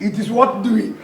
It is worth doing.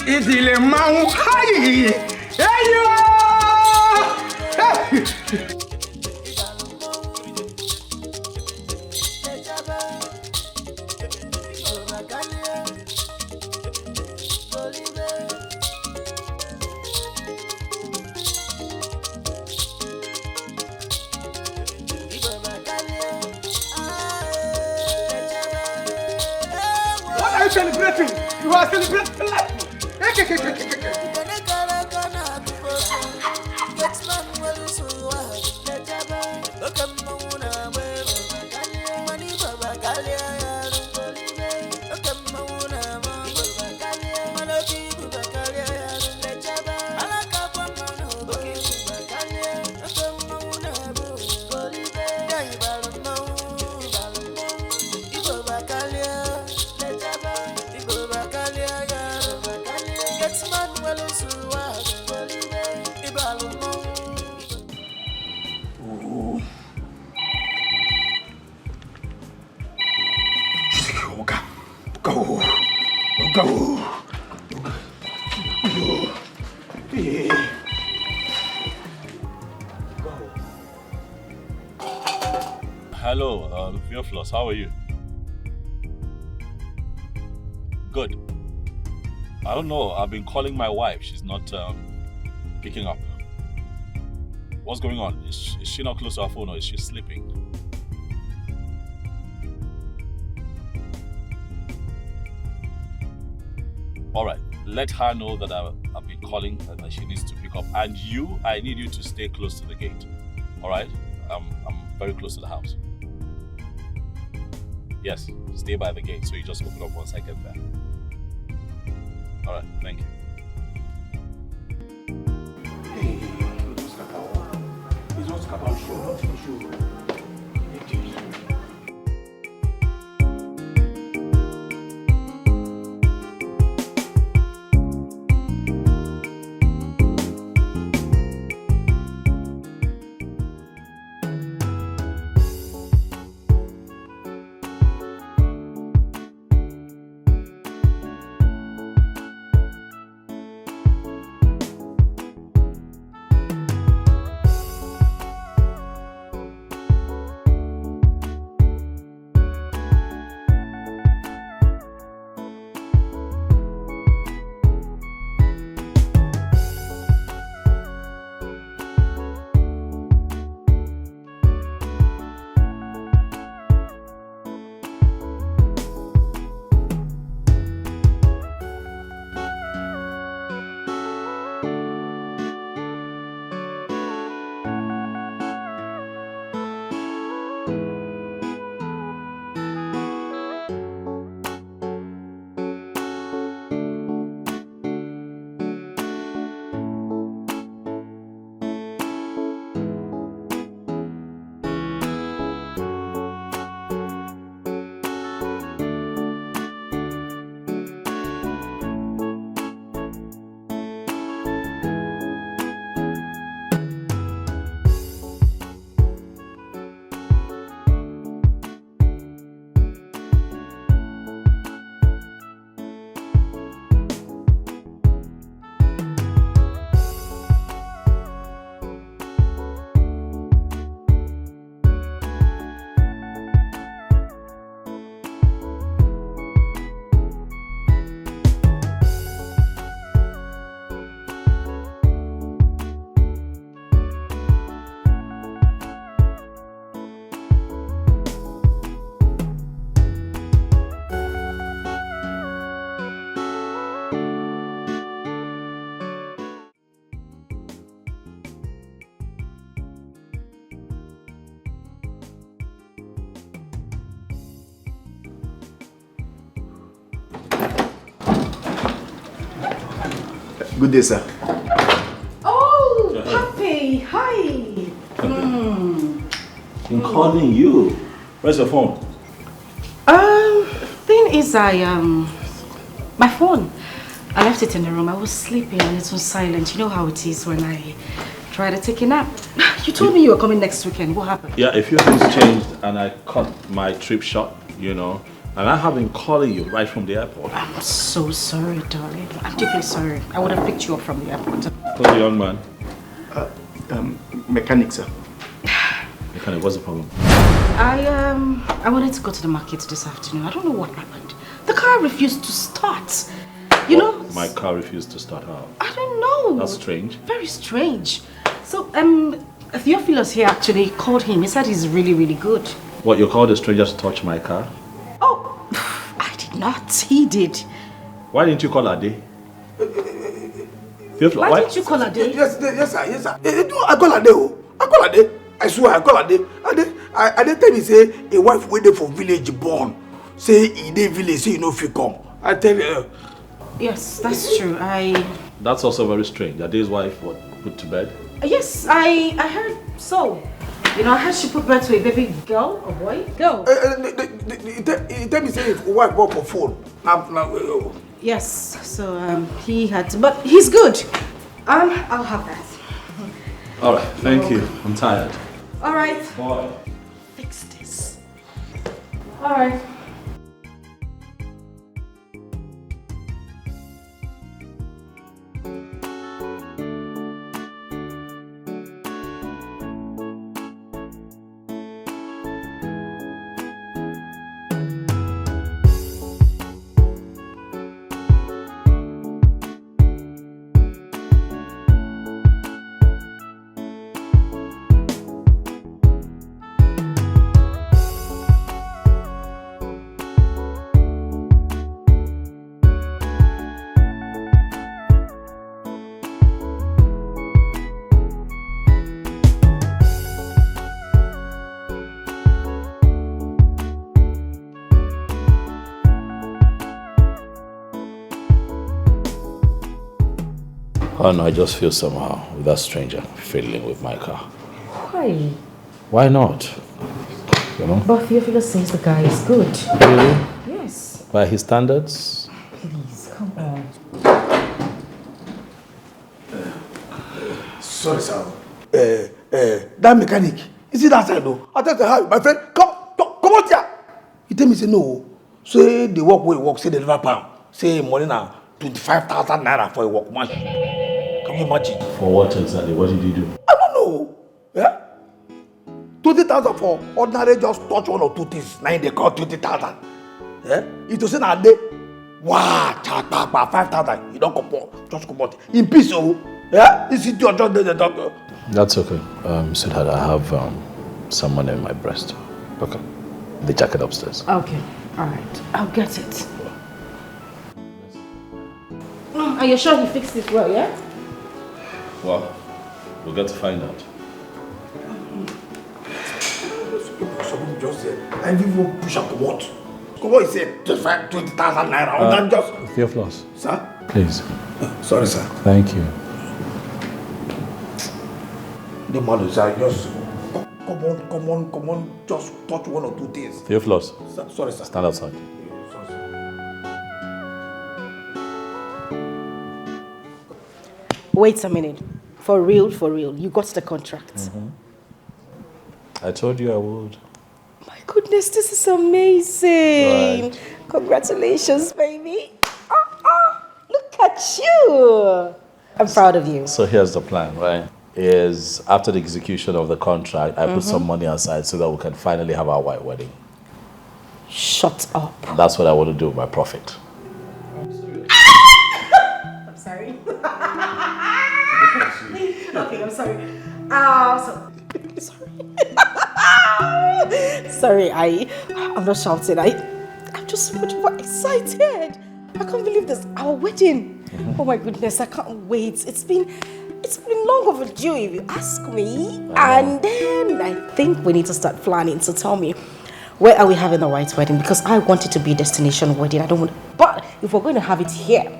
Idile mau hai. Eyo! What are you celebrating? You are celebrating life. Hello, Floss, how are you? Good. I don't know, I've been calling my wife, she's not picking up. What's going on? Is she not close to her phone or is she sleeping? Alright, let her know that I've been calling and that she needs to pick up. And you, I need you to stay close to the gate. Alright? I'm very close to the house. Yes, stay by the gate, so you just open up once I get there. Alright, thank you. Hey, it's what's about show. Good day, sir. Oh, Papi, hi. I'm calling you. Where's your phone? Thing is, my phone. I left it in the room. I was sleeping and it was silent. You know how it is when I try to take a nap. You told me you were coming next weekend. What happened? Yeah, a few things changed and I cut my trip short, you know. And I have been calling you right from the airport. I'm so sorry, darling. I'm deeply sorry. I would have picked you up from the airport. Who's the young man? Mechanic, sir. Mechanic, what's the problem? I wanted to go to the market this afternoon. I don't know what happened. The car refused to start. You know? My car refused to start out. I don't know. That's strange. Very strange. So, Theophilus here actually called him. He said he's really, really good. What, you called a stranger to touch my car? Oh, I did not. He did. Why didn't you call Ade? Why didn't you call Ade? Yes, sir. I call Ade. I swear, I call Ade. Ade tell me say a wife waiting for village born. Say in the village, say you know if you come. I tell you. Yes, that's true. That's also very strange. Ade's wife was put to bed? Yes, I heard so. You know, I heard she put birth to a baby girl, a boy? Girl. He tell me say if wife work for phone. Yes, so he had to, but he's good. I'll have that. All right, thank you. I'm tired. All right. Bye. Fix this. All right. Oh no, I just feel somehow with that stranger fiddling with my car. Why? Why not? You know? But Theophilus says the guy is good. Really? Yes. By his standards? Please, come on. Sorry, sir. That mechanic, is it that side though? I tell you how, my friend, come out here. He tell me say no. Say the work where he work, say the deliver pound. Say money now 25,000 naira for a workman. Can you imagine? For what exactly? What did he do? I don't know. Yeah? 20,000 for ordinary just touch one or two things. Now they call 20,000. Yeah? It was in a day. Wow, 5,000. You don't comport. Just comport. In peace, oh. Yeah? This is your job, the doctor. That's okay. Sweetheart, I have some money in my breast. Okay. The jacket upstairs. Okay, all right. I'll get it. Are you sure he fixed it well, yeah? Well, we'll get to find out. Someone just said, I even push up what? Come on, he said, just 20,000 naira. Just... Floss. Sir? Please. Sorry, sir. Thank you. The man is just... Come on, just touch one or two things. Floss. Sorry, sir. Stand outside. Sorry, sir. Wait a minute. For real, you got the contract. Mm-hmm. I told you I would. My goodness, this is amazing. Right. Congratulations, baby. Look at you. I'm proud of you. So here's the plan, right? Is after the execution of the contract, I put some money aside so that we can finally have our white wedding. Shut up. That's what I want to do with my profit. I'm sorry. Okay, I'm sorry. Sorry, I'm not shouting. I'm just so much more excited. I can't believe this. Our wedding. Oh my goodness, I can't wait. It's been long overdue, if you ask me. And then I think we need to start planning. So tell me, where are we having the white wedding? Because I want it to be a destination wedding. I don't want. But if we're going to have it here,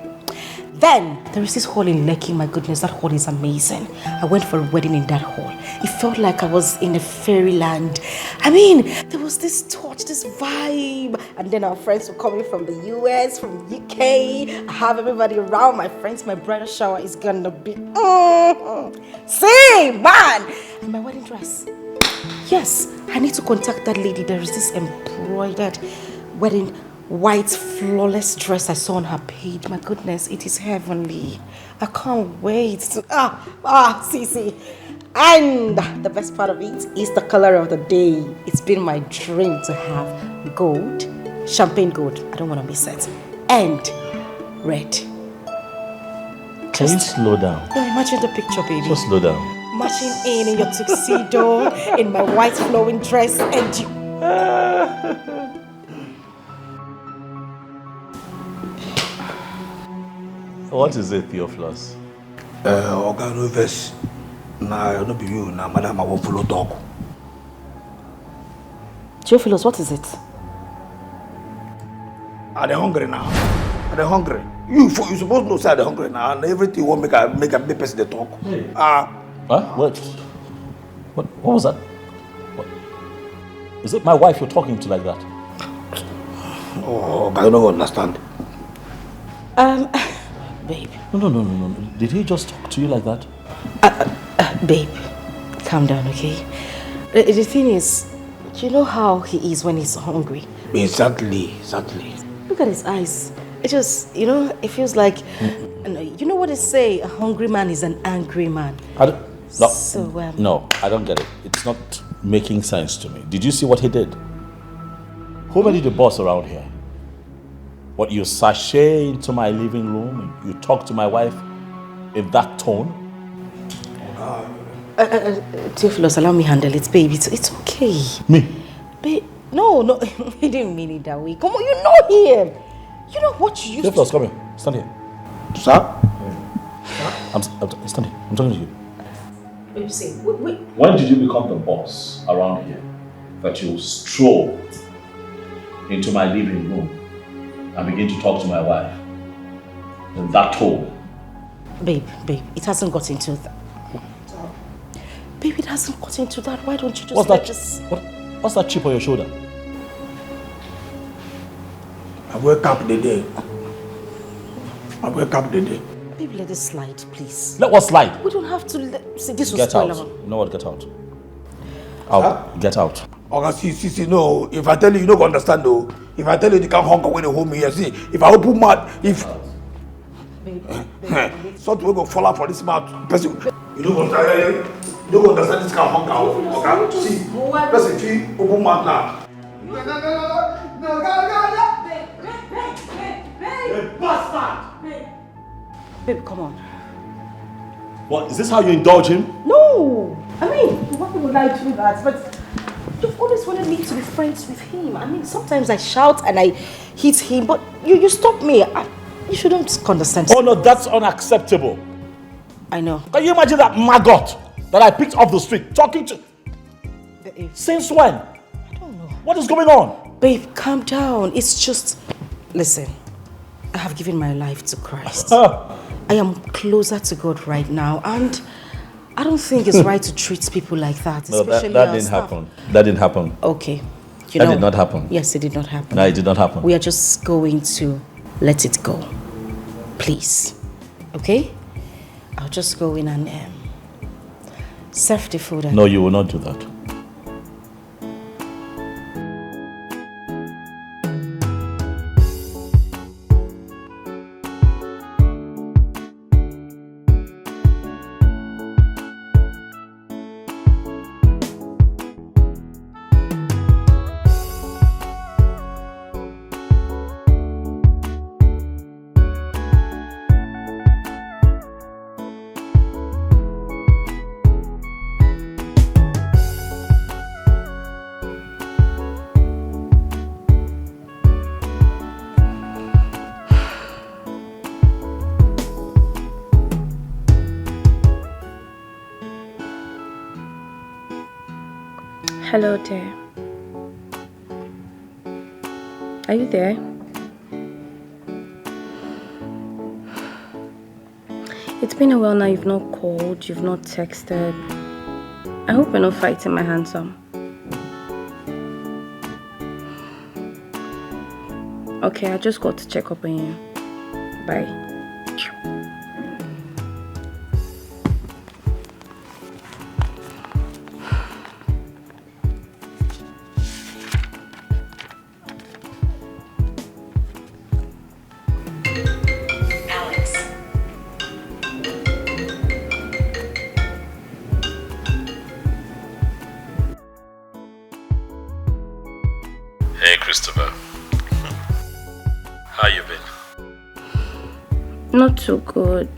Then there is this hall in Lekki. My goodness, that hall is amazing. I went for a wedding in that hall. It felt like I was in a fairyland. I mean, there was this touch, this vibe. And then our friends were coming from the US, from the UK. I have everybody around. My friends, my bridal shower is gonna be see, man. And my wedding dress. Yes, I need to contact that lady. There is this embroidered wedding white flawless dress I saw on her page. My goodness, it is heavenly. I can't wait to see. And the best part of it is the color of the day. It's been my dream to have gold, champagne gold. I don't want to miss it. And red. Can you slow down? No, imagine the picture, baby. Just slow down. Marching in your tuxedo, in my white flowing dress, and you. What is it, Theophilus? Oga no verse. Nah, no be you. Nah, madam, I won't follow talk. Theophilus, what is it? Are they hungry now? Are they hungry? You supposed to know say they hungry now, and everything won't make a big person they talk. Hey. What? What was that? What? Is it my wife you're talking to like that? Oh, I don't understand. Babe. No. Did he just talk to you like that? Babe, calm down, okay? The thing is, you know how he is when he's hungry. Exactly. Look at his eyes. It just, it feels like, you know what they say, a hungry man is an angry man. No, I don't get it. It's not making sense to me. Did you see what he did? Who made you the boss around here? What, you sashay into my living room, you talk to my wife in that tone? Theophilus, allow me handle it, baby. It's okay. Me? Babe, no, he didn't mean it that way. Come on, you know him. You know what you used Theophilus, come here. Stand here. Sir? Stand here. I'm talking to you. What you say? Wait. When did you become the boss around here that you stroll into my living room and begin to talk to my wife in that tone? Babe, it hasn't got into that. Babe, it hasn't got into that. Why don't you just What's that chip on your shoulder? I wake up the day. Babe, let it slide, please. Let what slide? We don't have to see this was Get out. spoiler. You know what? Get out. Out. Get out. Oga, see, no. If I tell you, you don't understand, though. If I tell you, you can't hunger when you hold me here. See, if I open mouth, something will go fall out for this mouth. Person, you don't understand this kind of hunger. Okay? See, person, feel open mouth now. No, Babe, bastard! Babe, come on. What? Is this how you indulge him? No! I mean, why would I do that? But you've always wanted me to be friends with him. I mean, sometimes I shout and I hit him, but you stop me. You shouldn't condescend. Oh no, that's unacceptable. I know. Can you imagine that maggot that I picked off the street talking to? Since when? I don't know. What is going on? Babe, calm down. It's just... Listen, I have given my life to Christ. I am closer to God right now, and I don't think it's right to treat people like that. No, especially that didn't happen. That didn't happen. Okay. That did not happen. Yes, it did not happen. No, it did not happen. We are just going to let it go. Please. Okay? I'll just go in and serve the food. No, you will not do that. Hello there. Are you there? It's been a while now. You've not called, you've not texted. I hope you're not fighting my handsome. Okay, I just got to check up on you. Bye. Hey, Christopher. How you been? Not too good.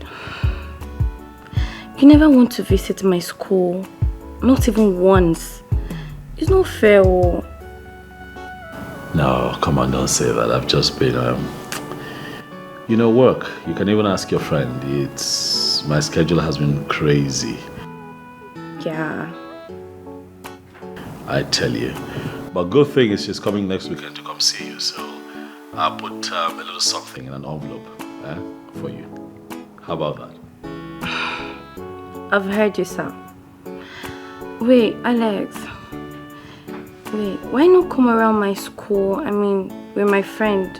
You never want to visit my school. Not even once. It's not fair. Oh. No, come on, don't say that. I've just been, work. You can even ask your friend. My schedule has been crazy. Yeah. I tell you. But good thing is she's coming next weekend to come see you, so I'll put a little something in an envelope for you. How about that? I've heard you, sir. Wait, Alex. Wait, why not come around my school, with my friend,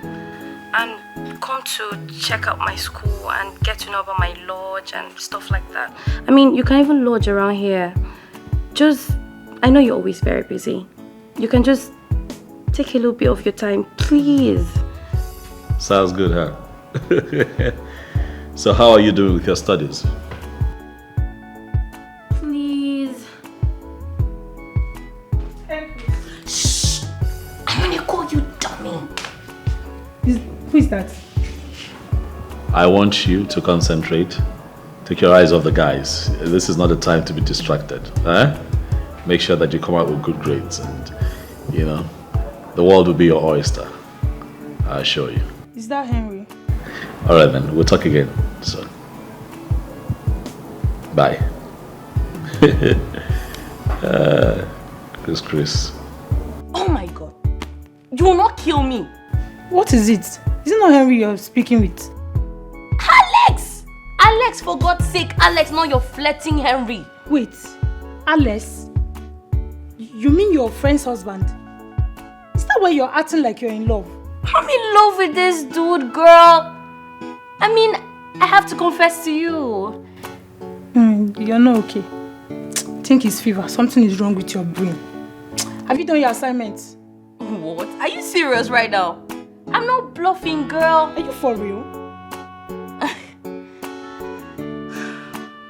and come to check out my school and get to know about my lodge and stuff like that? You can even lodge around here. I know you're always very busy. You can just take a little bit of your time, please. Sounds good, huh? So how are you doing with your studies? Please. Shh! I'm gonna call you dummy. Who is that? I want you to concentrate. Take your eyes off the guys. This is not the time to be distracted. Make sure that you come out with good grades and, the world will be your oyster. I assure you. Is that Henry? Alright then, we'll talk again soon. Bye. Chris. Oh my God. You will not kill me. What is it? Is it not Henry you're speaking with? Alex! Alex, for God's sake, Alex, not your flirting Henry. Wait, Alex? You mean your friend's husband? Is that why you're acting like you're in love? I'm in love with this dude, girl. I have to confess to you. You're not okay. I think it's fever. Something is wrong with your brain. Have you done your assignments? What? Are you serious right now? I'm not bluffing, girl. Are you for real?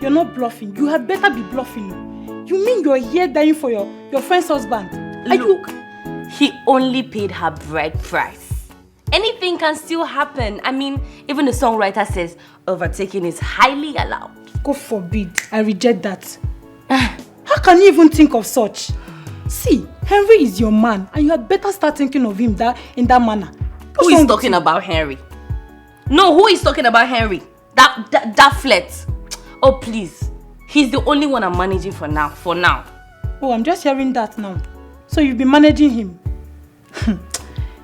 You're not bluffing. You had better be bluffing. You mean you're here dying for your friend's husband? Look, he only paid her bride price. Anything can still happen. Even the songwriter says overtaking is highly allowed. God forbid. I reject that. How can you even think of such? See, Henry is your man and you had better start thinking of him in that manner. Who is talking about Henry? No, who is talking about Henry? That flirt. Oh, please. He's the only one I'm managing for now. Oh, I'm just hearing that now. So you've been managing him.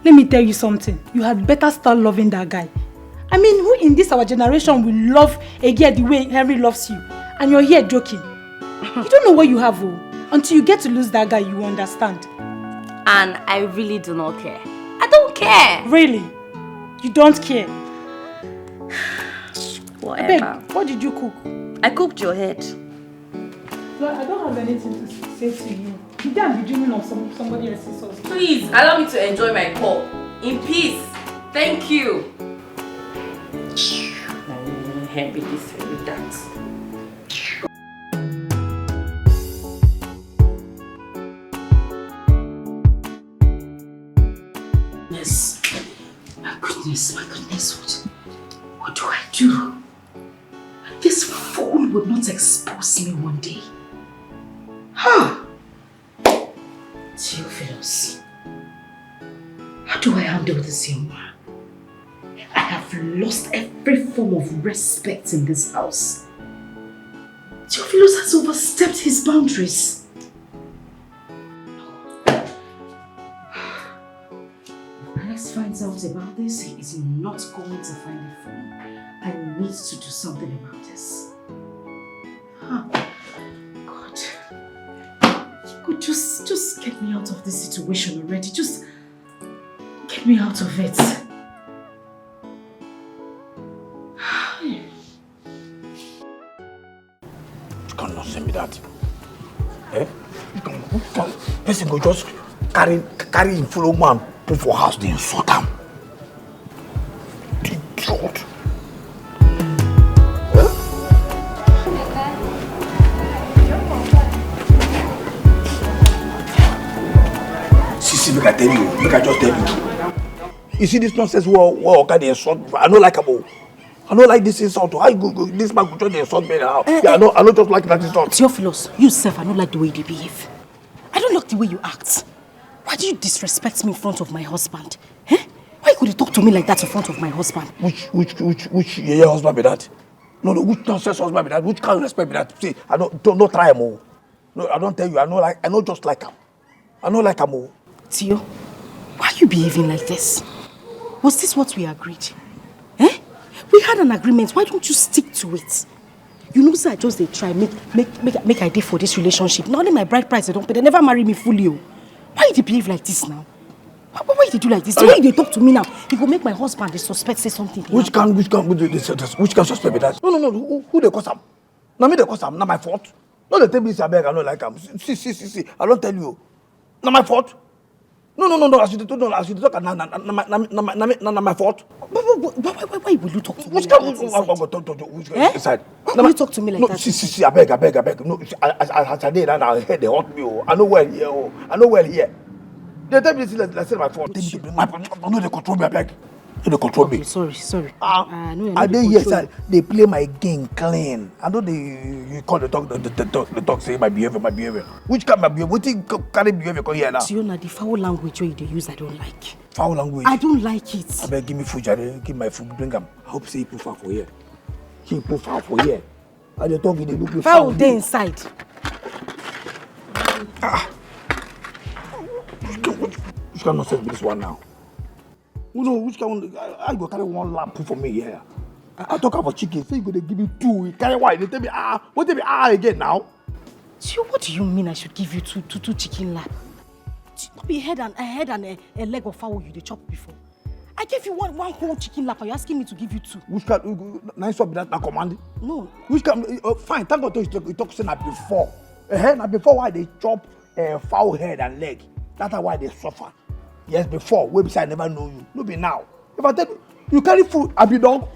Let me tell you something. You had better start loving that guy. Who in this our generation will love a girl the way Henry loves you? And you're here joking. You don't know what you have, Until you get to lose that guy, you will understand. And I really do not care. I don't care. Really? You don't care? Whatever. Babe, what did you cook? I cooked your head. Well, I don't have anything to say to you. You can't be dreaming of somebody else's husband. Please, allow me to enjoy my call. In peace. Thank you. Henry this, Henry that. My goodness, what do I do? This fool would not expose me one day. Theophilus, how do I handle this young man? I have lost every form of respect in this house. Theophilus has overstepped his boundaries. Alex finds out about this, he is not going to find a phone. I need to do something about this. Huh. God. God, just get me out of this situation already. Just get me out of it. You cannot send me that. Eh? You can person go just carry in Philmond, put for house, then insult them. Idiot. See, make I tell you, make I just tell you. You see this nonsense where they insult me? I don't like them. I don't like this insult. How you go this man go try to insult me now? Yeah, I don't just like that insult. Theophilus, you self, I don't like the way you behave. I don't like the way you act. Why do you disrespect me in front of my husband? Eh? Why could you talk to me like that in front of my husband? Which your husband be that? No, which nonsense husband be that? Which kind of respect be that? See, I don't try him. No, I don't tell you. I know just like him. I know like him. Theo, why are you behaving like this? Was this what we agreed? Eh? We had an agreement. Why don't you stick to it? You know, sir, I just they try make idea for this relationship. Not only my bride price, they don't pay. They never marry me fully. Why you behave like this now? Why you do like this? The way they talk to me now, he go make my husband, the suspect, say something. Which can suspect be that? No. Who they cause him? Now me they cause him. Not my fault. No, they tell me I beg. I don't like him. See. I don't tell you. Not my fault. No. As you talk, not my fault. Why will you talk to me like that? Which inside? Why will you talk to me like that? No, see, I beg. No, as I did, and I heard they hurt me. I know well here. They tell me this is my fault. They bring my fault. No, they control me, I beg. They control me. Sorry. I dey here, sir. They play my game clean. I know you call the talk say my behavior. Which kind of behavior? What you carry behavior come here now? So you know the foul language where you use, I don't like. Foul language? I don't like it. I beg, give me food, Jare. Give my food, bring them. I hope say he put foul for here. He put foul for here. I dey talk, they look me foul. Foul dey inside. Which kind of nonsense be this one now? You know, which kind of, I go carry one lamp for me here. I talk about chicken, say you go to give me two. You carry one, they tell me, what tell me, again now? So what do you mean I should give you two chicken lap? Be a head and a leg of fowl you dey chop before. I gave you one whole chicken lap, are you asking me to give you two? Which kind, nice one be that command? No. Which kind, fine, thank God you talk say that before. Now before why they chop fowl head and leg, that's why they suffer. Yes, before, website never know you. No be now. If I tell you carry food, I be dog.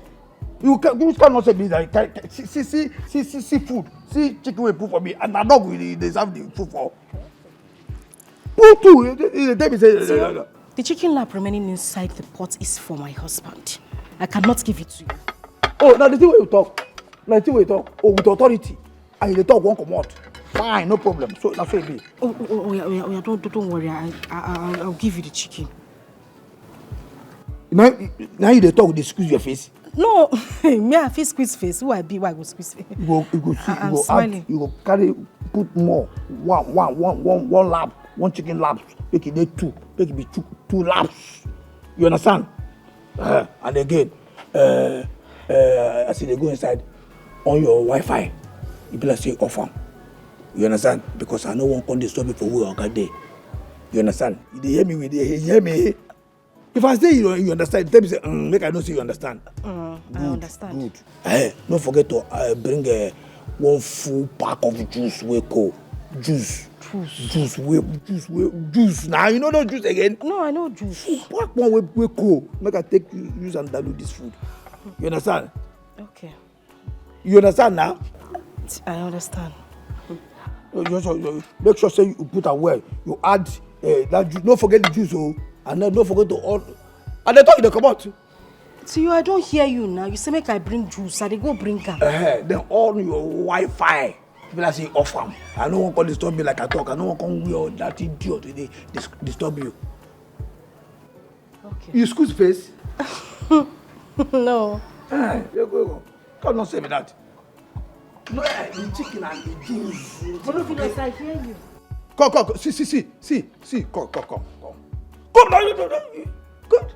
You cannot say me that see food, see chicken will put for me, and a dog will deserve the food for. Put two. The chicken lap remaining inside the pot is for my husband. I cannot give it to you. Oh, now the thing where you talk. Oh, with authority, and you talk won't come out. Fine, no problem. So that's what it be. Yeah, don't worry. I'll give you the chicken. Now you talk, they squeeze your face. No, me I feel squeeze face. Who I be? Why I go squeeze face? You go smiling. You go carry, put more. One lap, one chicken laps. Make it two. Make it be two laps. You understand? And again, I see they go inside on your Wi-Fi. You be like say off. You understand? Because I know one can disturb me for work all day. You understand? You hear me? If I say you understand, tell me say, make I know say you understand. I understand. Good. Don't forget to bring one full pack of juice. Juice. Now you know no juice again. No, I know juice. Pack one way cool. Make I take use and dilute this food. You understand? Okay. You understand now? I understand. Make sure say you put well. You add that juice. Don't forget the juice, and then don't forget to all. And they talk they come out. So I don't hear you now. You say make I bring juice, I they go bring her. Then all your Wi-Fi. People say off am. I no one can disturb me like I talk. I no one can wear that idiot they disturb you. Okay. You squeeze face? No. Go. Come not say me that. No, the chicken and the juice. Philmond, I hear you. Come. See. Come now, you. Good.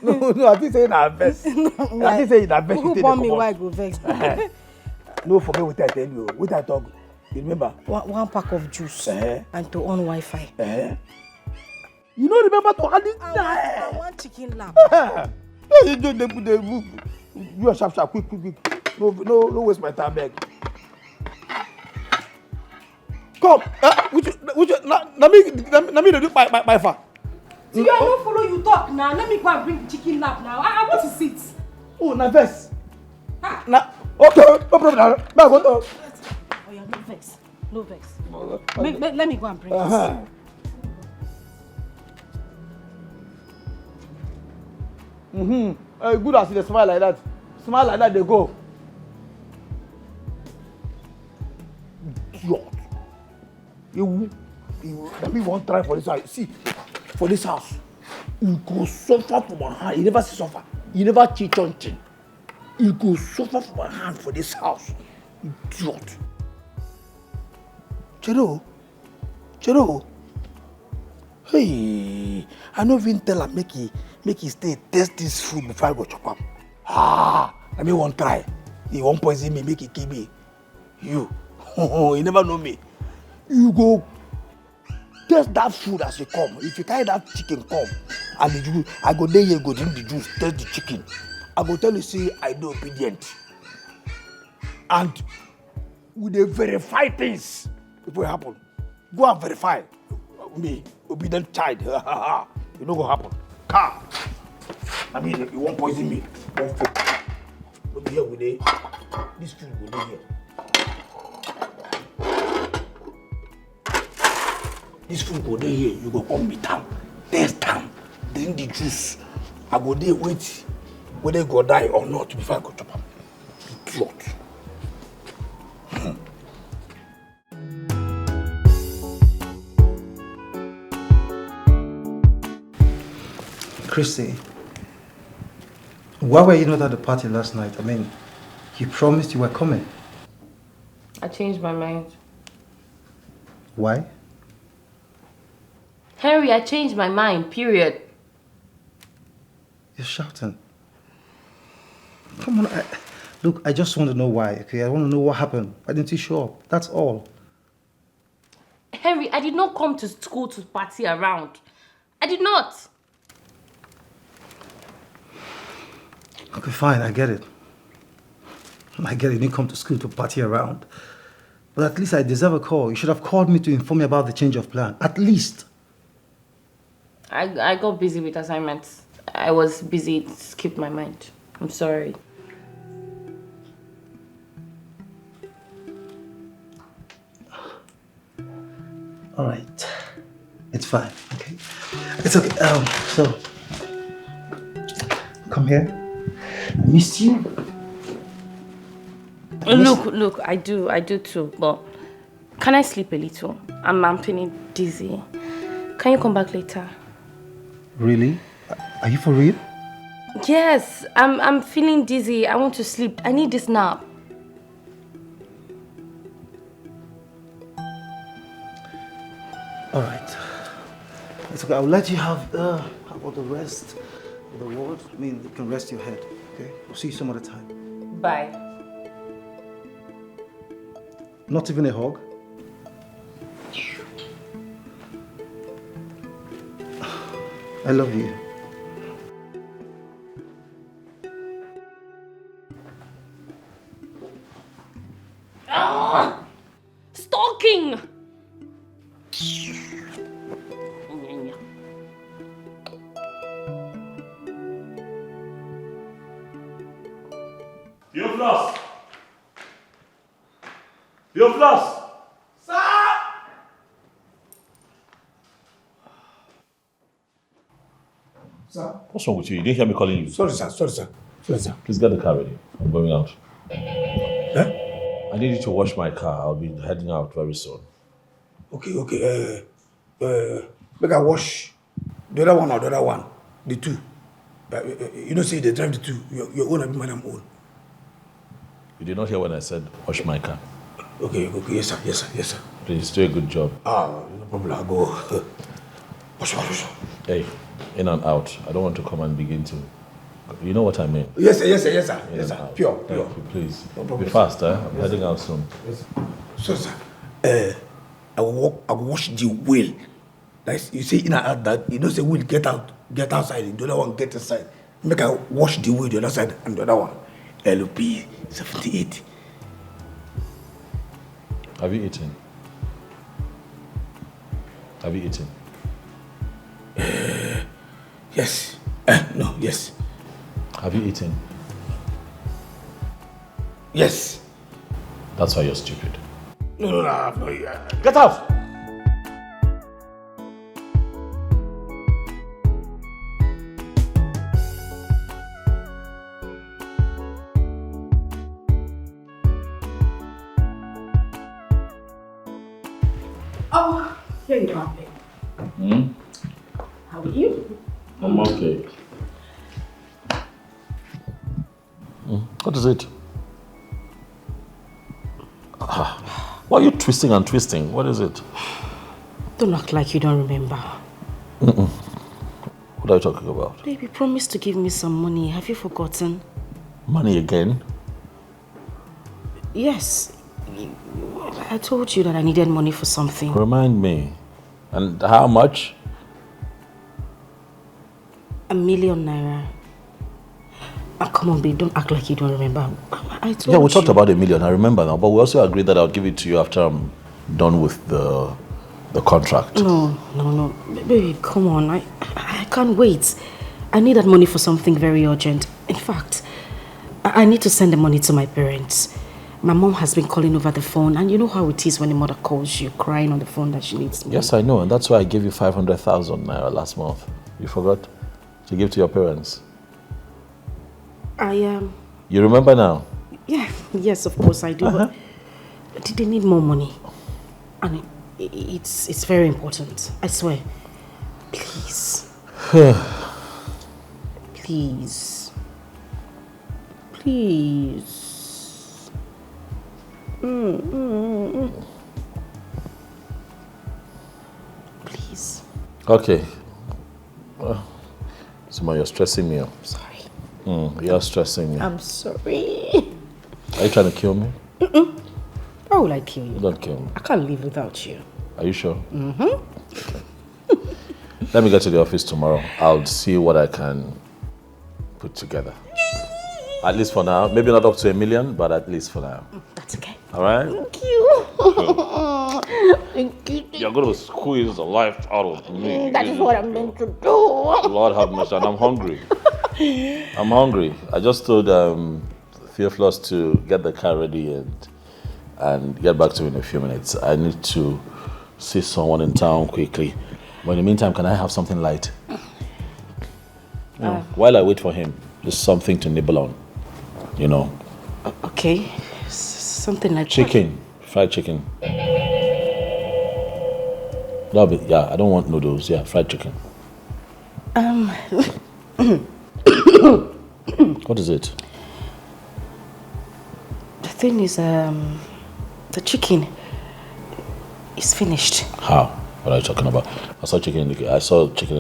No, I think say na vex. I think say na vex. Who born me why I go vex? No, forget what I tell you. What I talk. You remember? One pack of juice and to on Wi-Fi. You don't remember to add it? I want chicken lap. You are sharp, quick. No waste my time, beg. Come, which let me do my far. See, I don't follow you talk now. Let me go and bring chicken lap now. I want to sit. Oh, na vex. Na okay, no problem. Now go to. Oh yeah, no vex. Let me go and bring this. Good as they smile like that. Smile like that, they go. God. You let me one try for this house. See, for this house, you go suffer for my hand. You never see suffer. You never cheat on thing. You go suffer for my hand for this house. Idiot. Chero. Hey, I no even tell her make he stay taste this food before I go chop am. Let me one try. He won't poison me, make it kill me. You never know me. You go taste that food as you come. If you carry that chicken come, and the juice, I go there, you go drink the juice, taste the chicken. I go tell you, say, I do obedient. And we dey verify things before it happen. Go and verify. Me, obedient child. You know what happen. Car. I mean, you won't poison me. Won't food. Look here with it. This food will be here. This food go there here. You go come meet am, taste am, drink the juice. I go there wait whether you go die or not before I go chop am. Idiot. Christy, why were you not at the party last night? I mean, you promised you were coming. I changed my mind. Why? Henry, I changed my mind, period. You're shouting. Come on, look, I just want to know why, okay? I want to know what happened. Why didn't you show up? That's all. Henry, I did not come to school to party around. I did not. Okay, fine, I get it. I get it, you didn't come to school to party around. But at least I deserve a call. You should have called me to inform me about the change of plan. At least. I got busy with assignments. I was busy, it skipped my mind. I'm sorry. All right. It's fine, okay? It's okay. So, come here. I missed you. Look, I do too, but can I sleep a little? I'm feeling dizzy. Can you come back later? Really? Are you for real? Yes, I'm feeling dizzy. I want to sleep. I need this nap. All right. It's okay. I'll let you have how about the rest of the ward? I mean, you can rest your head. Okay. I'll see you some other time. Bye. Not even a hug? I love you. Stalking! Floss! Floss! Sir! Sir? What's wrong with you? You didn't hear me calling you. Sorry, sir. Please get the car ready. I'm going out. Eh? I need you to wash my car. I'll be heading out very soon. Okay. Make I wash the other one or the other one. The two. You don't say they drive the two. Your own and mine, I'm own. You did not hear when I said wash my car. Okay. Yes, sir. Please do a good job. No problem. I'll go. Wash. Hey, in and out. I don't want to come and begin to... You know what I mean? Yes, sir. Yes, sir. In Yes, and sir. out. Pure. Thank you, please. No problem, Be fast, eh? I'm heading out soon. Yes. So, sir, I will wash the wheel. Like you see in and out that, you know, say wheel get outside, the other one get inside. Make I wash the wheel the other side and the other one. LP 78. Have you eaten? Have you eaten? Yes. No, yes. Have you eaten? Yes. That's why you're stupid. No. Get out! Oh, here you are, babe. How are you? I'm okay. What is it? Why are you twisting and twisting? What is it? Don't act like you don't remember. What are you talking about? Baby, promise to give me some money. Have you forgotten? Money again? Yes. I told you that I needed money for something. Remind me. And how much? ₦1 million. Come on, babe, don't act like you don't remember. I told you. Yeah, we talked about $1 million, I remember now, but we also agreed that I'll give it to you after I'm done with the contract. No. Baby, come on. I can't wait. I need that money for something very urgent. In fact, I need to send the money to my parents. My mom has been calling over the phone, and you know how it is when a mother calls you, crying on the phone that she needs money. Yes, I know, and that's why I gave you 500,000 naira last month. You forgot to give to your parents. You remember now? Yeah, yes, of course I do. But they need more money, and it's very important. I swear. Please. Please. Please. Okay. Suma, you're stressing me out. Sorry. You're stressing me. I'm sorry. Are you trying to kill me? Why would I kill you? Don't kill me. I can't live without you. Are you sure? Okay. Let me get to the office tomorrow. I'll see what I can put together. At least for now. Maybe not up to $1 million, but at least for now. That's okay. All right? Thank you. Thank you. You're going to squeeze the life out of me. That is what I'm meant to do. Lord have mercy, and I'm hungry. I just told Floss to get the car ready and get back to me in a few minutes. I need to see someone in town quickly. But in the meantime, can I have something light? While I wait for him, just something to nibble on. You know. Okay. Something like chicken. Fried chicken. No, but yeah, I don't want noodles. Yeah, fried chicken. What is it? The thing is, the chicken is finished. How? What are you talking about? I saw chicken in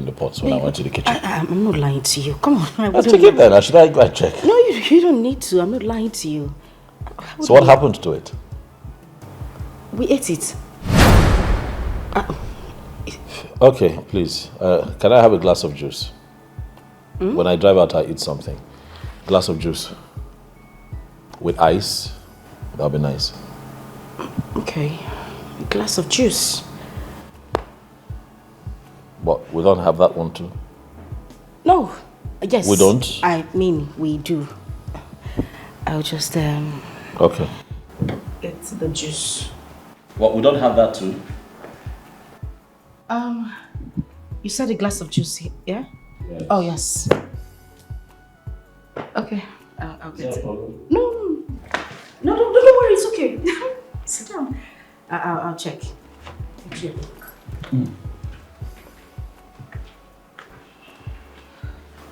the pots when I went to the kitchen. I'm not lying to you. Come on. Let's check it then. Should I go and check? No, you don't need to. I'm not lying to you. So what happened to it? We ate it. Okay, please. Can I have a glass of juice? When I drive out, I eat something. Glass of juice. With ice. That'll be nice. Okay. A glass of juice. But we don't have that one too? No. Yes. We don't? I mean, we do. I'll just, Okay. get the juice. What, we don't have that too? You said a glass of juice, yeah? Yes. Oh, yes. Okay. I'll get it. No, don't worry, it's okay. Sit down. I'll check.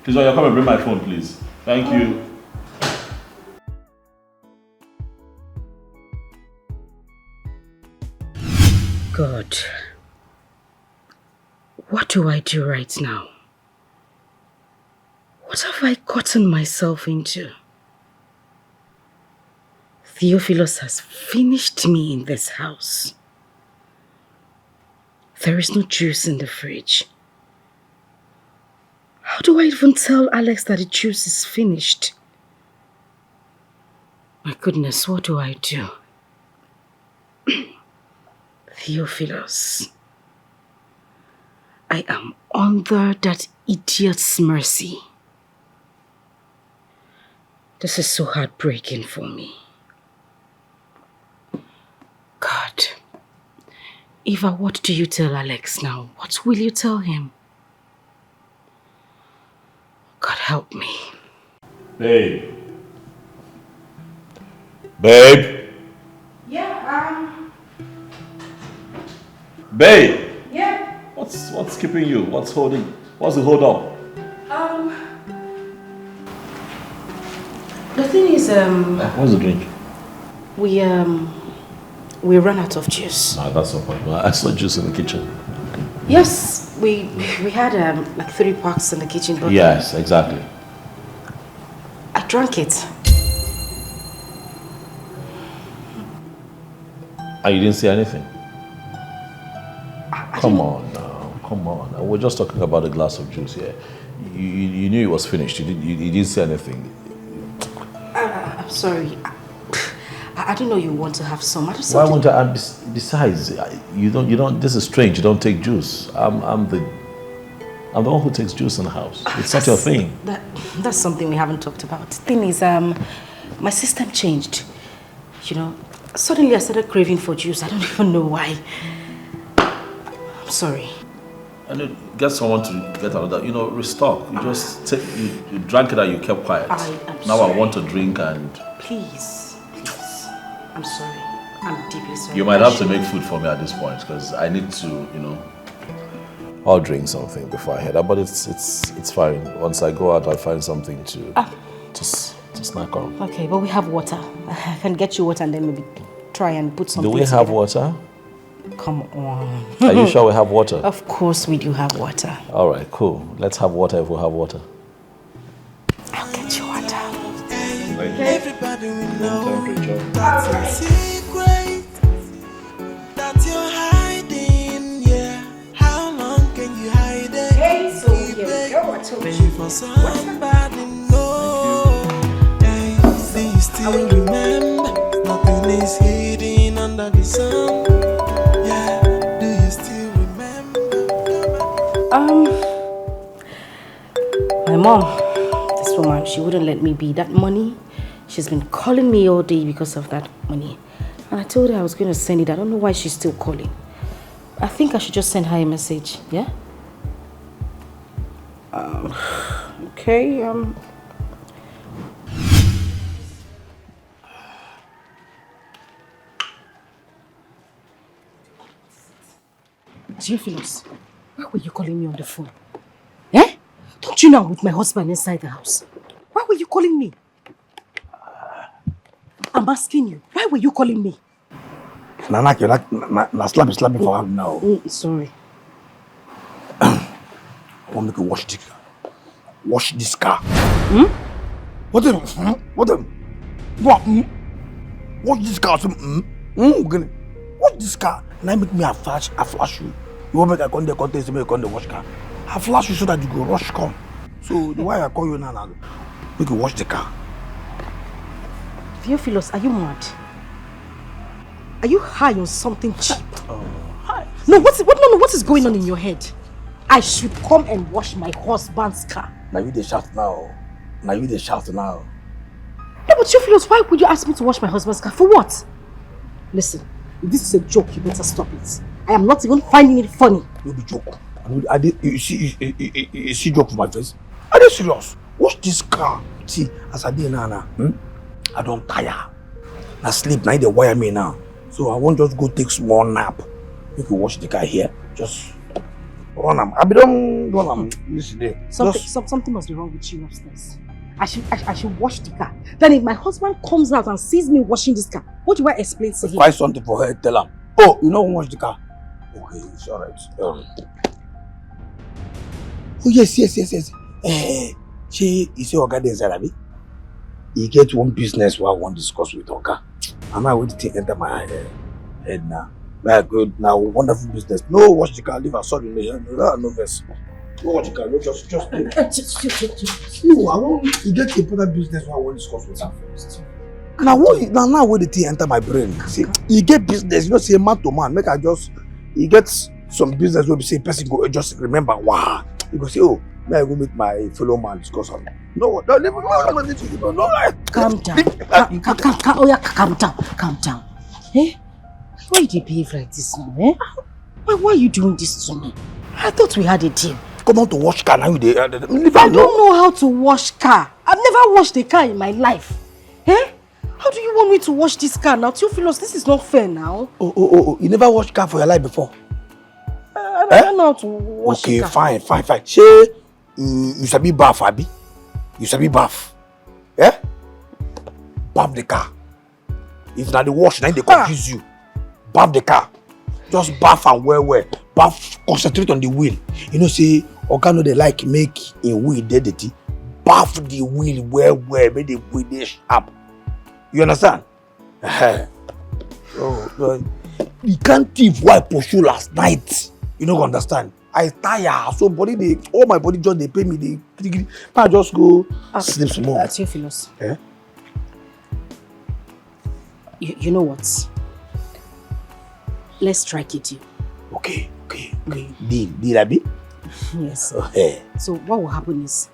Please, will you come and bring my phone, please? Thank you. God. What do I do right now? What have I gotten myself into? Theophilus has finished me in this house. There is no juice in the fridge. How do I even tell Alex that the juice is finished? My goodness, what do I do? Theophilus, I am under that idiot's mercy. This is so heartbreaking for me. God, Eva, what do you tell Alex now? What will you tell him? God help me. Babe. Babe. Yeah, Babe. yeah. What's keeping you? What's the hold up? The thing is, What's the drink? we ran out of juice. Nah, that's no point. I saw juice in the kitchen. Yes, we had like 3 packs in the kitchen, but Yes, exactly. I drank it. And you didn't see anything? Come on now, come on. We're just talking about a glass of juice here. You knew it was finished. You didn't see anything. I'm sorry. I didn't know you want to have some. I just Why won't I? Besides, you don't. This is strange. You don't take juice. I'm the one who takes juice in the house. It's not your thing. That's something we haven't talked about. The thing is, my system changed. You know, suddenly I started craving for juice. I don't even know why. I'm sorry. And get someone to get another. Restock. You just take. You drank it and you kept quiet. Now sorry. I want to drink and. Please. I'm sorry. I'm deeply sorry. You might have to make food for me at this point because I need to, I'll drink something before I head out. But it's fine. Once I go out, I'll find something to snack on. Okay, but we have water. I can get you water and then maybe try and put something. Do we have water? Come on. Are you sure we have water? Of course we do have water. All right, cool. Let's have water if we have water. I'll get you water. Everybody will know that's a secret that you're hiding, yeah. How long can you hide it? Hey, so here we go. I told you. For somebody know. Hey, do you still remember? Nothing is hidden under the sun. Yeah, do you still remember? My mom, this woman, she wouldn't let me be. That money, she's been calling me all day because of that money. And I told her I was going to send it. I don't know why she's still calling. I think I should just send her a message, yeah? Okay, Theophilus, why were you calling me on the phone? Eh? Don't you know I'm with my husband inside the house? Why were you calling me? I'm asking you, why were you calling me? Nana, you're slapping for her now. Sorry. I want to make you wash this car. Wash this car. What the? What the? What? Wash this car. Wash this car. Now make me a flash you. You want me to come there, contest me, come there, wash car. I flash you so that you go rush come. So the why I call you now, make you wash the car. Theophilus, are you mad? Are you high on something cheap? Hi. No, what is going on in your head? I should come and wash my husband's car. Now you the shout now. No, but Theophilus, why would you ask me to wash my husband's car? For what? Listen, if this is a joke, you better stop it. I am not even finding it funny. You be joke. You see joke for my face? Are you serious? Wash this car. See, as I did now, I don't tire. I sleep, now they wire me now. So I won't just go take small nap. You can wash the car here. Just run them. I be don't run them. Listen there. Something must be wrong with you upstairs. I should wash the car. Then if my husband comes out and sees me washing this car, what do I explain to him? Find something for her, tell him. Oh, you know wash the car. Okay, it's alright. Oh yes. She is your guardian Zarabi. He get one business where I want to discuss with Oga. And I want to enter my head now. Very good. Now, wonderful business. No, watch the car. Leave her. Sorry, no verse. No watch the car. No, just. No, I want to get important business where I want to discuss with her first. Now, now when the thing enter my brain, see, he get business. You know, say man to man. Make I just. He gets some business where we say person go just remember. Wow. He go say, oh, may I go meet my fellow man discuss on. No, calm down. Eh? Why do you behave like this now, eh? Why are you doing this to me? I thought we had a deal. Come on to wash car now. I don't know how to wash car. I've never washed a car in my life. Eh? How do you want me to wash this car now? Theophilus, this is not fair now. Oh, you never washed car for your life before? I don't know how to wash a car. Okay, fine. Say, you sabi bath, Abi? You sabi bath? Eh? Bath the car. If not the wash, then they confuse you. Bath the car. Just bath and well. Bath, concentrate on the wheel. You know, say, Oga no they like make a wheel dirty. Bath the wheel well, make the wheel dey sharp. You understand? You can't thief why pursue last night. You don't understand. I tire, so all my body just they pay me. I just go sleep some more. That's your philosophy. Eh? You know what? Let's strike it, you. Okay. Deal, Abi? Yes. Okay. So what will happen is,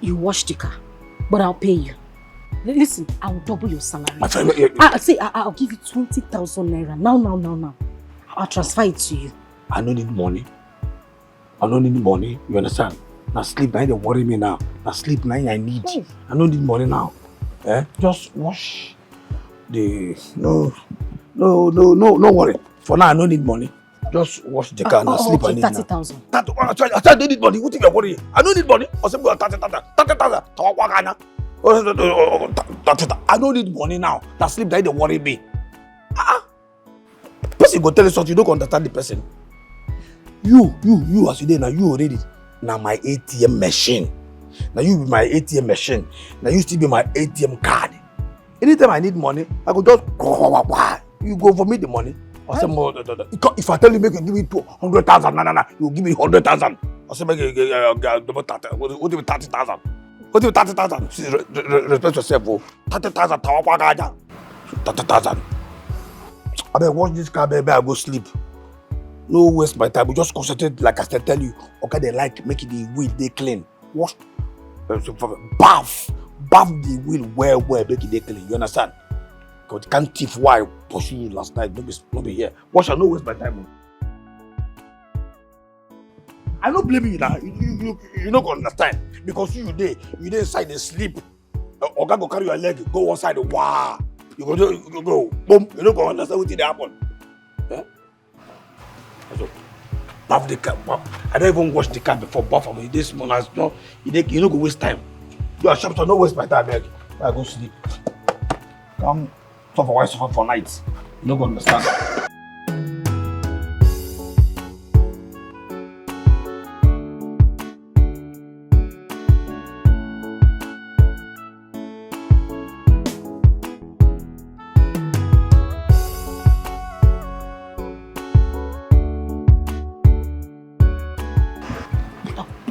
you wash the car, but I'll pay you. Listen, I'll double your salary. I'll give you 20,000 naira. Now. I'll transfer it to you. I don't need money. You understand? Now sleep, now they worry me now. Now sleep, now I need. I don't need money now. Just wash the... No worry. For now, I don't need money. Just wash the car and sleep. Okay, 30,000. I don't need money. What if you're worried? I don't need money. I don't need money now. That sleep, that they worry me. Person go tell you something, you don't understand the person. You as you did now, you already. Now my ATM machine. Now you be my ATM machine. Now you still be my ATM card. Anytime I need money, I go just you go for me the money. I say more. If I tell you make you give me 200,000, no, you give me 100,000. I say make you what do you 30,000? What do you 30,000? Respect yourself, 30,000. 30,000. I better watch this car, baby. I go sleep. No waste my time. We just concentrate, like I said, tell you. Okay, they like making the wheel they clean. Wash, bath the wheel well, make it they clean. You understand? Because you can't thief why pursue you last night. Don't be here. Wash and no waste my time. I don't blame you now. You not gonna understand because you inside the sleep. Oga go carry your leg, go one side. Wow. You go boom. You not gonna understand what did happen. Yeah? So, bath the car. I don't even wash the car before bath. I mean, this morning, you don't go waste time. You are sharp, so don't waste my time. I go sleep. Come suffer for nights. You don't go understand.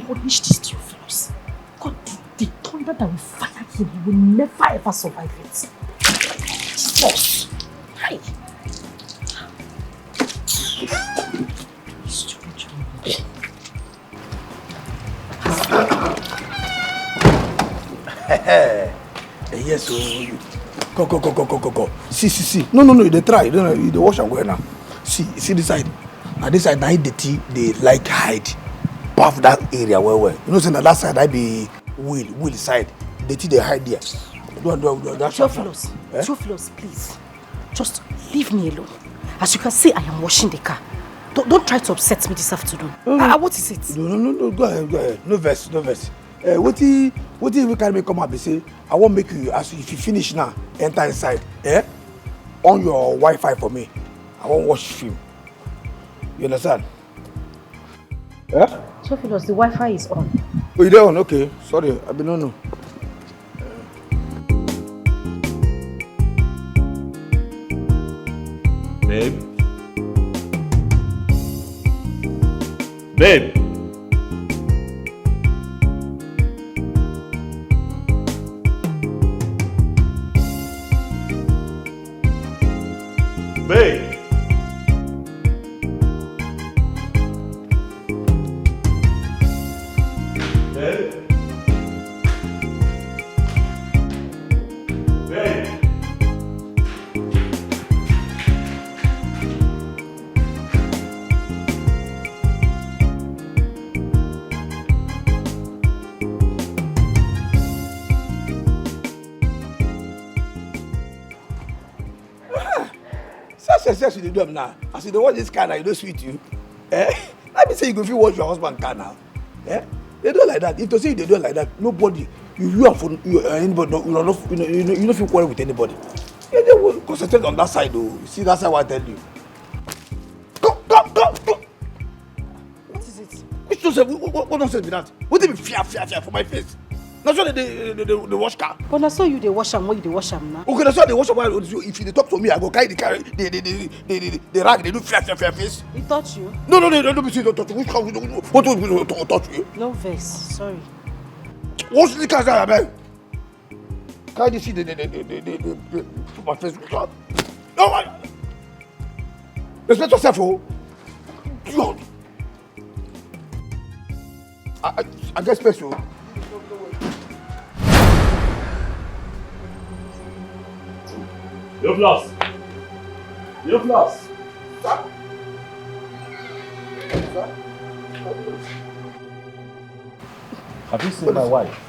Punish this Theophilus. God, the thunder that will fire him, he will never ever survive it. Jesus! Hi! Yes, go. See. No, they try. They wash and go now. See this side. Now this side, now they like hide. Bath that area well. You know, say that side I be wheel side. They hide there. Theophilus, please. Just leave me alone. As you can see, I am washing the car. Don't try to upset me this afternoon. What is it? No. Go ahead. No verse. What if we can make come up and say, I won't make you, as if you finish now, enter inside. On your Wi-Fi for me. I won't watch film. You understand? Theophilus, the Wi-Fi is on. Oh, you there on? Okay. Sorry, I don't know. Babe? Babe? Babe? Success you do them now. As you don't watch this car now, you don't sweet you. Let me say you go feel watch your husband car now. They do it like that. If they say they do it like that, nobody, you are for anybody, you don't feel quarrel with anybody. Yeah, they will concentrate on that side though. You see, that's how I tell you. Go. What is it? Which nonsense? What nonsense be that? What do you mean fear for my face? That's why they wash car. But I saw you they wash them. Why you they wash them now? Okay, that's why they wash them. If you talk to me, I go carry the rag. They do fear face. He touch you? No, don't be serious. Don't touch you. What do touch you? No vex. Sorry. What's the car there, man? Can't you see the my face? No, man. Respect yourself, oh. God. I get special. Your Floss! Sir? Have you seen my wife?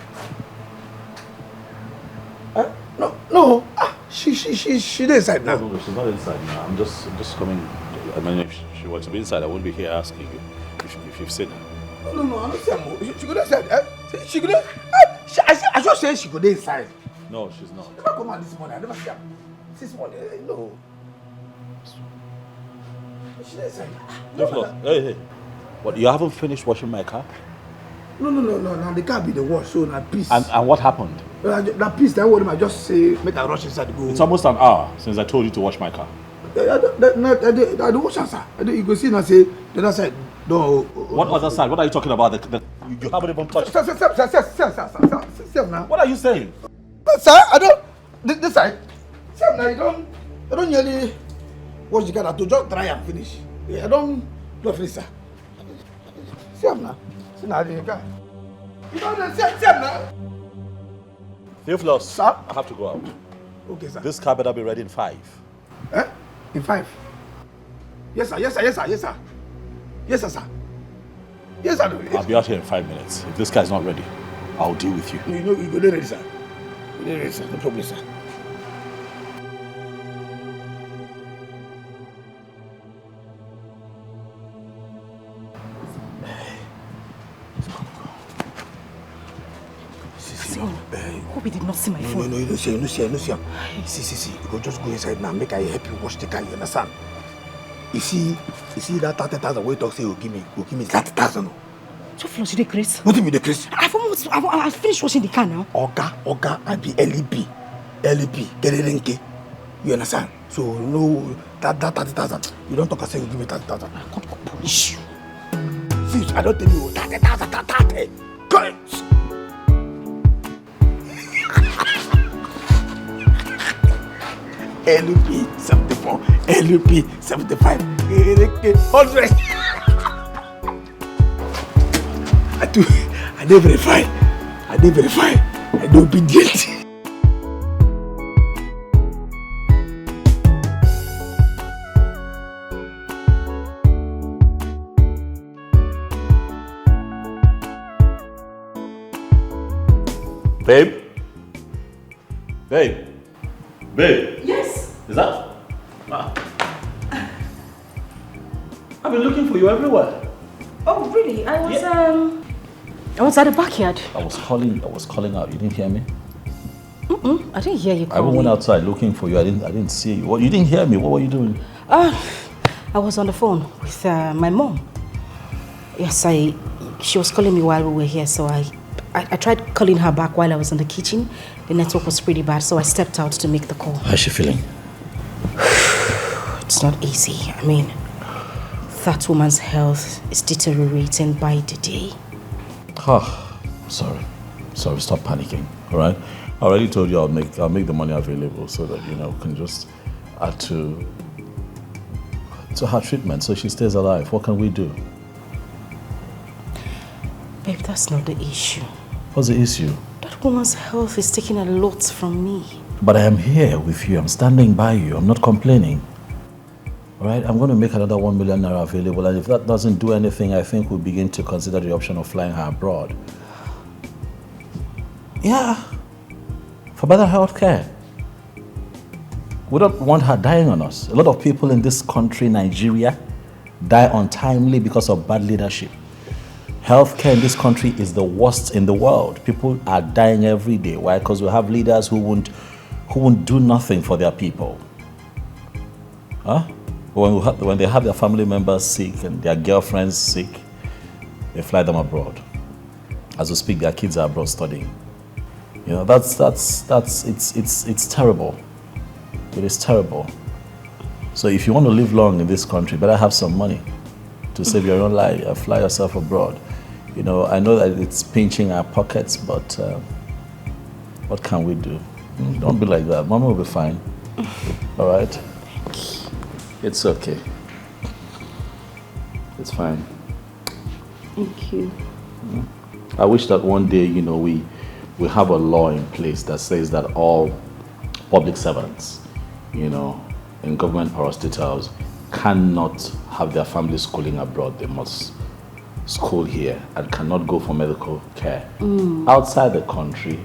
No. She's inside now. No, she's not inside now. I'm just coming. I mean, if she were to be inside, I wouldn't be here asking you if you've seen her. No, I don't see her. She could inside. She could. I just said she could inside. No, she's not. I never come out this morning. I never see her. This morning, no. She's inside. Your Floss. Hey. What? You haven't finished washing my car? No. Now the car be the wash, so now peace. And what happened? That piece, that word, I just say, make a rush inside the go. It's almost an hour since I told you to wash my car. I don't wash answer. You go see now say the other side. No. What other side? What are you talking about? You haven't even touched. Sir, now. What are you saying? Sir, I don't. This side. Sir, now you don't nearly wash the car. To just dry and finish. I don't finish, sir. Sir, now. See now the car. You don't sir now. Floss, sir, I have to go out. Okay, sir. This car better be ready in 5. In 5? Yes, sir. Yes, sir. I'll be out here in 5 minutes. If this car is not ready, I'll deal with you. You go there ready, sir. No problem, sir. Hope he did not see my phone. No, you don't see. See. You go just go inside now. Make I help you wash the car. You understand? You see that 30,000 we talk say you give me 30,000. So Floss, you the Chris? What do you mean the Chris? I've finished washing the car now. Oga, I be LEP, Kerenke. You understand? So no, that 30,000. You don't talk and say you give me 30,000. I can't go punish you. See, I don't tell you 30,000. Correct. LP 74, LP 75, 100. I did verify. I do obedient. Babe. Yes. Is that? I've been looking for you everywhere. Oh, really? I was at the backyard. I was calling out. You didn't hear me? I didn't hear you I calling. went outside looking for you. I didn't see you. You didn't hear me. What were you doing? I was on the phone with my mom. Yes, I she was calling me while we were here, so I tried calling her back while I was in the kitchen. The network was pretty bad, so I stepped out to make the call. How's she feeling? It's not easy. I mean, that woman's health is deteriorating by the day. Oh, sorry, stop panicking, all right? I already told you I'll make the money available so that, we can just add to her treatment so she stays alive. What can we do? Babe, that's not the issue. What's the issue? That woman's health is taking a lot from me. But I am here with you. I'm standing by you. I'm not complaining. All right? I'm going to make another 1 million naira available, and if that doesn't do anything, I think we'll begin to consider the option of flying her abroad. Yeah. For better health care. We don't want her dying on us. A lot of people in this country, Nigeria, die untimely because of bad leadership. Healthcare in this country is the worst in the world. People are dying every day. Why? Because we have leaders who won't do nothing for their people. Huh? When they have their family members sick and their girlfriends sick, they fly them abroad. As we speak, their kids are abroad studying. It's terrible. It is terrible. So if you want to live long in this country, better have some money to save your own life and fly yourself abroad. I know that it's pinching our pockets, but what can we do? Don't be like that. Mama will be fine. All right? It's okay. It's fine. Thank you. I wish that one day, we have a law in place that says that all public servants, in government parastatals, cannot have their family schooling abroad. They must school here and cannot go for medical care. Outside the country,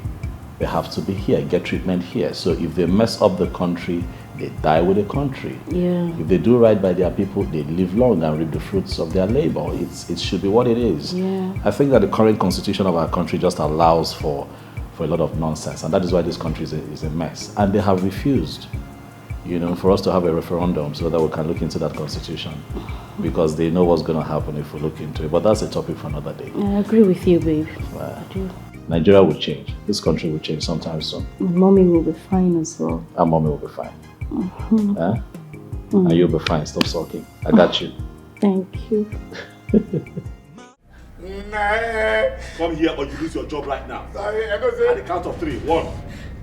they have to be here, get treatment here. So if they mess up the country, they die with the country. Yeah. If they do right by their people, they live long and reap the fruits of their labor. It should be what it is. Yeah. I think that the current constitution of our country just allows for a lot of nonsense, and that is why this country is a mess. And they have refused, for us to have a referendum so that we can look into that constitution, because they know what's going to happen if we look into it. But that's a topic for another day. I agree with you, babe. I do. Nigeria will change. This country will change sometime soon. Mommy will be fine as well. Our mommy will be fine. And you'll be fine. Stop sulking. I got you. Thank you. Come here or you lose your job right now. Sorry, I don't say. At the count of 3. 1.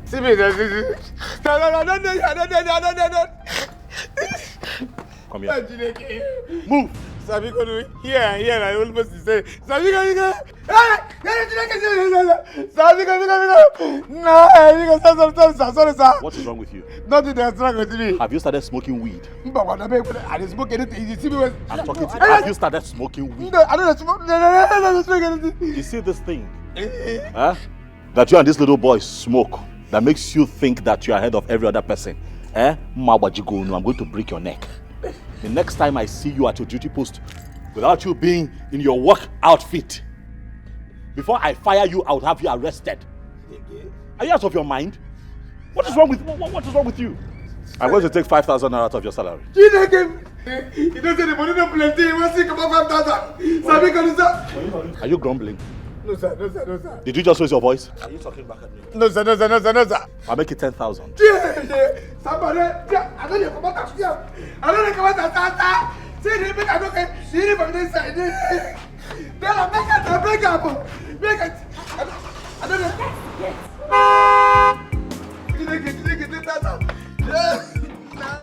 See me, no. Come here. Move. Sabi go do here, I almost say. Sabi go. No, sorry, sir. What is wrong with you? Nothing that's wrong with me. Have you started smoking weed? I didn't smoke anything. You see me when I'm talking to you. Have you started smoking weed? No, I don't smoke. No, I don't smoke anything. You see this thing? That you and this little boy smoke, that makes you think that you are ahead of every other person. I'm going to break your neck. The next time I see you at your duty post, without you being in your work outfit, before I fire you, I would have you arrested. Are you out of your mind? What is wrong with you? I'm going to take 5,000 naira out of your salary. You don't say the money don't plenty. You want to see about 5,000. Are you grumbling? No, sir. Did you just raise your voice? Are you talking back at me? No, sir. I'll make it 10,000. Somebody, I don't know about that. I don't know about that. See, they make a look at you from this side. They'll make it. I don't know.